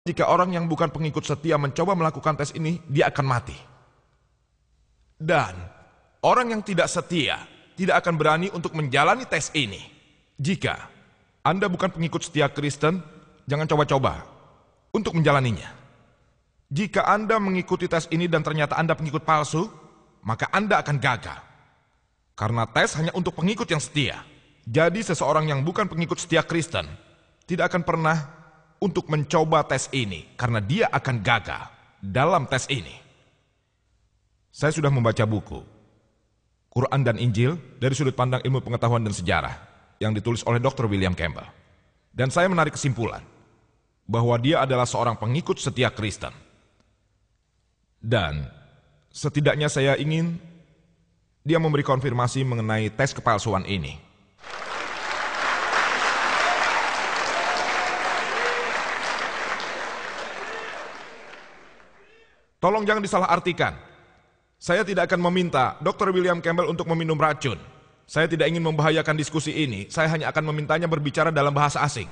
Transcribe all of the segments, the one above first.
Jika orang yang bukan pengikut setia mencoba melakukan tes ini, dia akan mati. Dan orang yang tidak setia tidak akan berani untuk menjalani tes ini. Jika Anda bukan pengikut setia Kristen, jangan coba-coba untuk menjalaninya. Jika Anda mengikuti tes ini dan ternyata Anda pengikut palsu, maka Anda akan gagal. Karena tes hanya untuk pengikut yang setia. Jadi seseorang yang bukan pengikut setia Kristen tidak akan pernah untuk mencoba tes ini karena dia akan gagal dalam tes ini. Saya sudah membaca buku Quran dan Injil dari sudut pandang ilmu pengetahuan dan sejarah yang ditulis oleh Dr. William Campbell. Dan saya menarik kesimpulan bahwa dia adalah seorang pengikut setia Kristen. Dan setidaknya saya ingin dia memberi konfirmasi mengenai tes kepalsuan ini. Tolong jangan disalahartikan. Saya tidak akan meminta Dr. William Campbell untuk meminum racun. Saya tidak ingin membahayakan diskusi ini. Saya hanya akan memintanya berbicara dalam bahasa asing.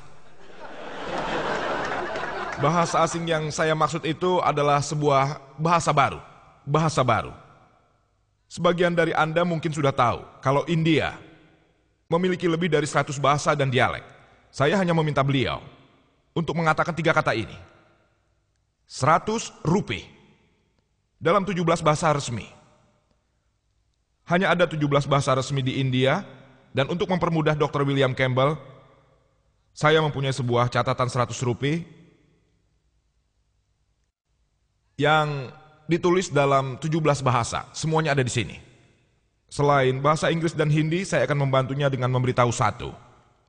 Bahasa asing yang saya maksud itu adalah sebuah bahasa baru. Bahasa baru. Sebagian dari Anda mungkin sudah tahu kalau India memiliki lebih dari 100 bahasa dan dialek. Saya hanya meminta beliau untuk mengatakan 3 kata ini. 100 rupiah. Dalam 17 bahasa resmi. Hanya ada 17 bahasa resmi di India, dan untuk mempermudah Dr. William Campbell, saya mempunyai sebuah catatan 100 rupiah yang ditulis dalam 17 bahasa. Semuanya ada di sini. Selain bahasa Inggris dan Hindi, saya akan membantunya dengan memberitahu satu.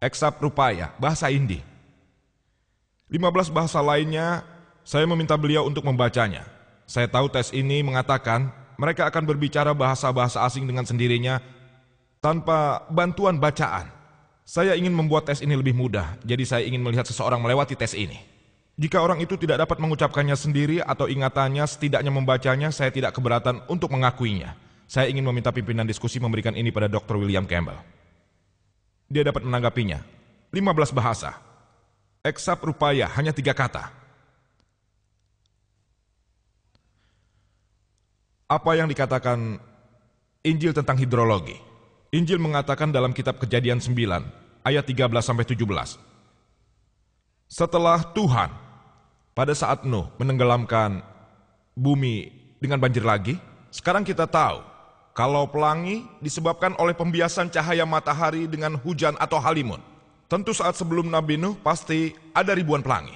Eksap rupaya, bahasa Hindi. 15 bahasa lainnya, saya meminta beliau untuk membacanya. Saya tahu tes ini mengatakan mereka akan berbicara bahasa-bahasa asing dengan sendirinya tanpa bantuan bacaan. Saya ingin membuat tes ini lebih mudah, jadi saya ingin melihat seseorang melewati tes ini. Jika orang itu tidak dapat mengucapkannya sendiri atau ingatannya setidaknya membacanya, saya tidak keberatan untuk mengakuinya. Saya ingin meminta pimpinan diskusi memberikan ini pada Dr. William Campbell. Dia dapat menanggapinya. 15 bahasa. Eksap rupaya hanya 3 kata. Apa yang dikatakan Injil tentang hidrologi? Injil mengatakan dalam kitab Kejadian 9, ayat 13-17. Setelah Tuhan, pada saat Nuh menenggelamkan bumi dengan banjir lagi, sekarang kita tahu kalau pelangi disebabkan oleh pembiasan cahaya matahari dengan hujan atau halimun. Tentu saat sebelum Nabi Nuh pasti ada ribuan pelangi.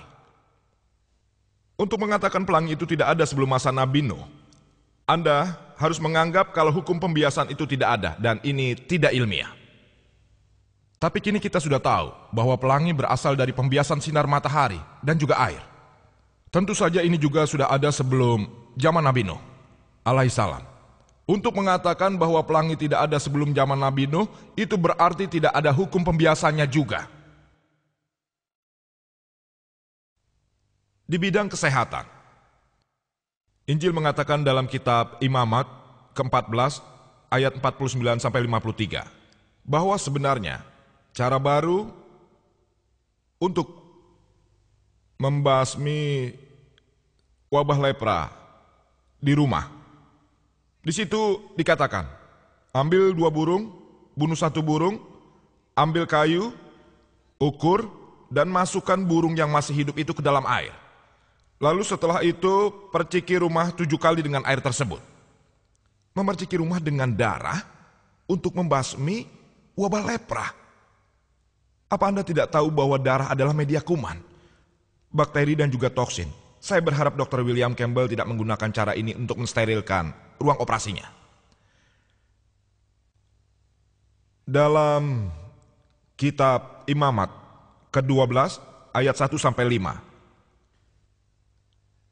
Untuk mengatakan pelangi itu tidak ada sebelum masa Nabi Nuh, Anda harus menganggap kalau hukum pembiasan itu tidak ada dan ini tidak ilmiah. Tapi kini kita sudah tahu bahwa pelangi berasal dari pembiasan sinar matahari dan juga air. Tentu saja ini juga sudah ada sebelum zaman Nabi Nuh alaihissalam. Untuk mengatakan bahwa pelangi tidak ada sebelum zaman Nabi Nuh, itu berarti tidak ada hukum pembiasannya juga. Di bidang kesehatan, Injil mengatakan dalam kitab Imamat ke-14 ayat 49-53 bahwa sebenarnya cara baru untuk membasmi wabah lepra di rumah. Di situ dikatakan, ambil 2 burung, bunuh 1 burung, ambil kayu, ukur, dan masukkan burung yang masih hidup itu ke dalam air. Lalu setelah itu, perciki rumah 7 kali dengan air tersebut. Memerciki rumah dengan darah untuk membasmi wabah lepra. Apa Anda tidak tahu bahwa darah adalah media kuman, bakteri dan juga toksin? Saya berharap Dr. William Campbell tidak menggunakan cara ini untuk mensterilkan ruang operasinya. Dalam kitab Imamat ke-12 ayat 1-5.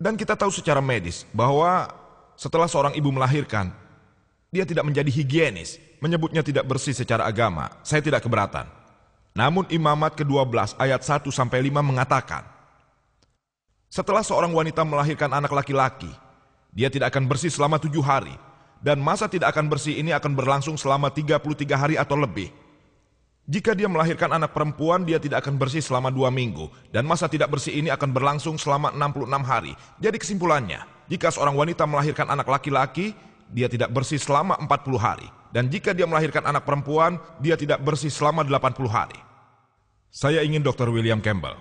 Dan kita tahu secara medis bahwa setelah seorang ibu melahirkan, dia tidak menjadi higienis, menyebutnya tidak bersih secara agama. Saya tidak keberatan. Namun Imamat ke-12 ayat 1-5 mengatakan, setelah seorang wanita melahirkan anak laki-laki, dia tidak akan bersih selama 7 hari, dan masa tidak akan bersih ini akan berlangsung selama 33 hari atau lebih. Jika dia melahirkan anak perempuan, dia tidak akan bersih selama 2 minggu. Dan masa tidak bersih ini akan berlangsung selama 66 hari. Jadi kesimpulannya, jika seorang wanita melahirkan anak laki-laki, dia tidak bersih selama 40 hari. Dan jika dia melahirkan anak perempuan, dia tidak bersih selama 80 hari. Saya ingin Dr. William Campbell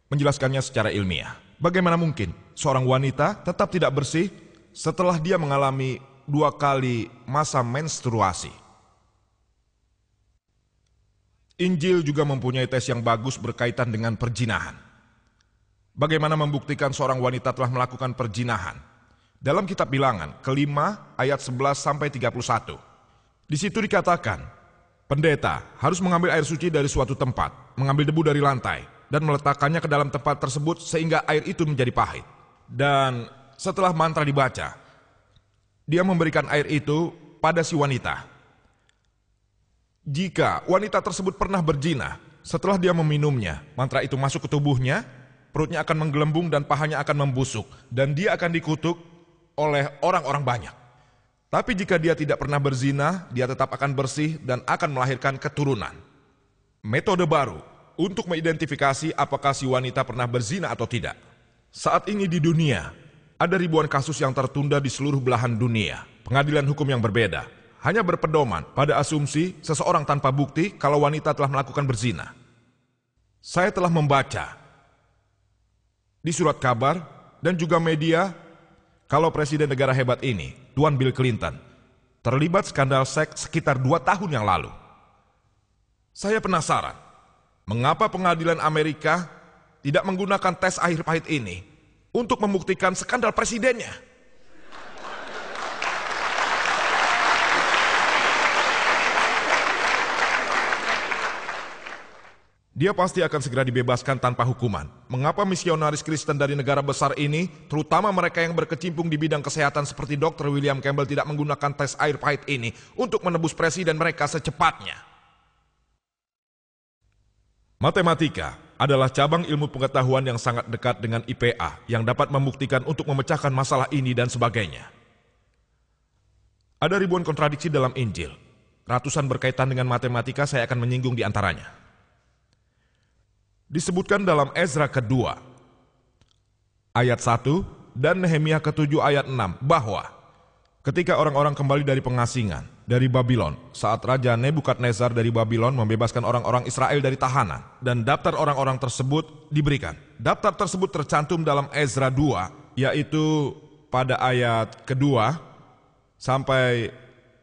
menjelaskannya secara ilmiah. Bagaimana mungkin seorang wanita tetap tidak bersih setelah dia mengalami 2 kali masa menstruasi? Injil juga mempunyai tes yang bagus berkaitan dengan perzinahan. Bagaimana membuktikan seorang wanita telah melakukan perzinahan? Dalam kitab Bilangan, ke-5 ayat 11-31. Di situ dikatakan, pendeta harus mengambil air suci dari suatu tempat, mengambil debu dari lantai, dan meletakkannya ke dalam tempat tersebut sehingga air itu menjadi pahit. Dan setelah mantra dibaca, dia memberikan air itu pada si wanita. Jika wanita tersebut pernah berzina, setelah dia meminumnya, mantra itu masuk ke tubuhnya, perutnya akan menggelembung dan pahanya akan membusuk, dan dia akan dikutuk oleh orang-orang banyak. Tapi jika dia tidak pernah berzina, dia tetap akan bersih dan akan melahirkan keturunan. Metode baru untuk mengidentifikasi apakah si wanita pernah berzina atau tidak. Saat ini di dunia, ada ribuan kasus yang tertunda di seluruh belahan dunia. Pengadilan hukum yang berbeda hanya berpedoman pada asumsi seseorang tanpa bukti kalau wanita telah melakukan berzina. Saya telah membaca di surat kabar dan juga media kalau presiden negara hebat ini, Tuan Bill Clinton, terlibat skandal seks sekitar 2 tahun yang lalu. Saya penasaran, mengapa pengadilan Amerika tidak menggunakan tes air pahit ini untuk membuktikan skandal presidennya? Dia pasti akan segera dibebaskan tanpa hukuman. Mengapa misionaris Kristen dari negara besar ini, terutama mereka yang berkecimpung di bidang kesehatan seperti Dr. William Campbell, tidak menggunakan tes air pahit ini untuk menebus presiden mereka secepatnya? Matematika adalah cabang ilmu pengetahuan yang sangat dekat dengan IPA yang dapat membuktikan untuk memecahkan masalah ini dan sebagainya. Ada ribuan kontradiksi dalam Injil. Ratusan berkaitan dengan matematika, saya akan menyinggung di antaranya. Disebutkan dalam Ezra kedua, ayat 1 dan Nehemia ke-7 ayat 6 bahwa ketika orang-orang kembali dari pengasingan, dari Babylon, saat Raja Nebukadnezar dari Babylon membebaskan orang-orang Israel dari tahanan, dan daftar orang-orang tersebut diberikan. Daftar tersebut tercantum dalam Ezra 2, yaitu pada ayat kedua sampai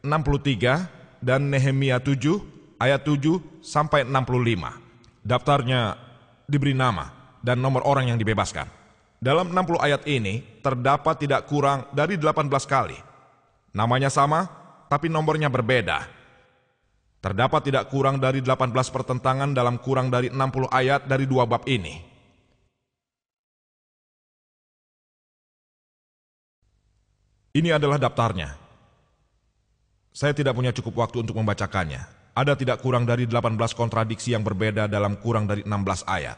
63, dan Nehemia 7, ayat 7 sampai 65. Daftarnya diberi nama dan nomor orang yang dibebaskan. Dalam 60 ayat ini terdapat tidak kurang dari 18 kali. Namanya sama, tapi nomornya berbeda. Terdapat tidak kurang dari 18 pertentangan dalam kurang dari 60 ayat dari 2 bab ini. Ini adalah daftarnya. Saya tidak punya cukup waktu untuk membacakannya. Ada tidak kurang dari 18 kontradiksi yang berbeda dalam kurang dari 16 ayat.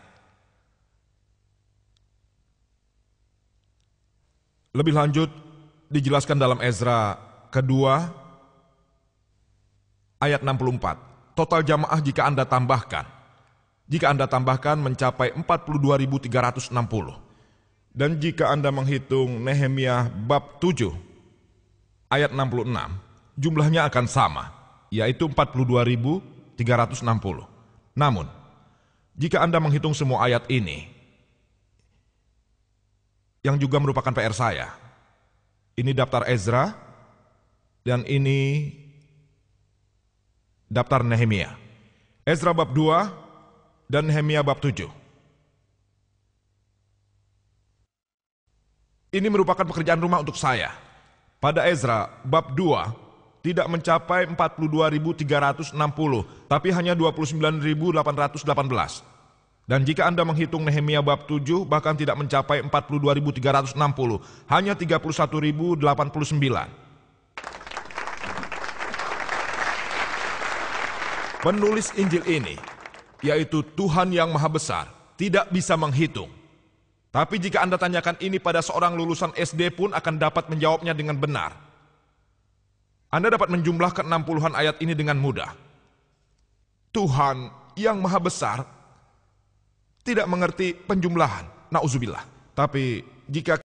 Lebih lanjut, dijelaskan dalam Ezra kedua, ayat 64. Total jamaah jika Anda tambahkan mencapai 42.360. Dan jika Anda menghitung Nehemia bab 7, ayat 66, jumlahnya akan sama, yaitu 42.360. Namun, jika Anda menghitung semua ayat ini, yang juga merupakan PR saya, ini daftar Ezra, dan ini daftar Nehemia. Ezra bab 2 dan Nehemia bab 7. Ini merupakan pekerjaan rumah untuk saya. Pada Ezra bab 2, tidak mencapai 42.360, tapi hanya 29.818. Dan jika Anda menghitung Nehemia bab 7, bahkan tidak mencapai 42.360, hanya 31.089. Penulis Injil ini, yaitu Tuhan yang Maha Besar, tidak bisa menghitung. Tapi jika Anda tanyakan ini pada seorang lulusan SD pun akan dapat menjawabnya dengan benar. Anda dapat menjumlahkan 60-an ayat ini dengan mudah. Tuhan yang maha besar tidak mengerti penjumlahan. Nauzubillah. Tapi jika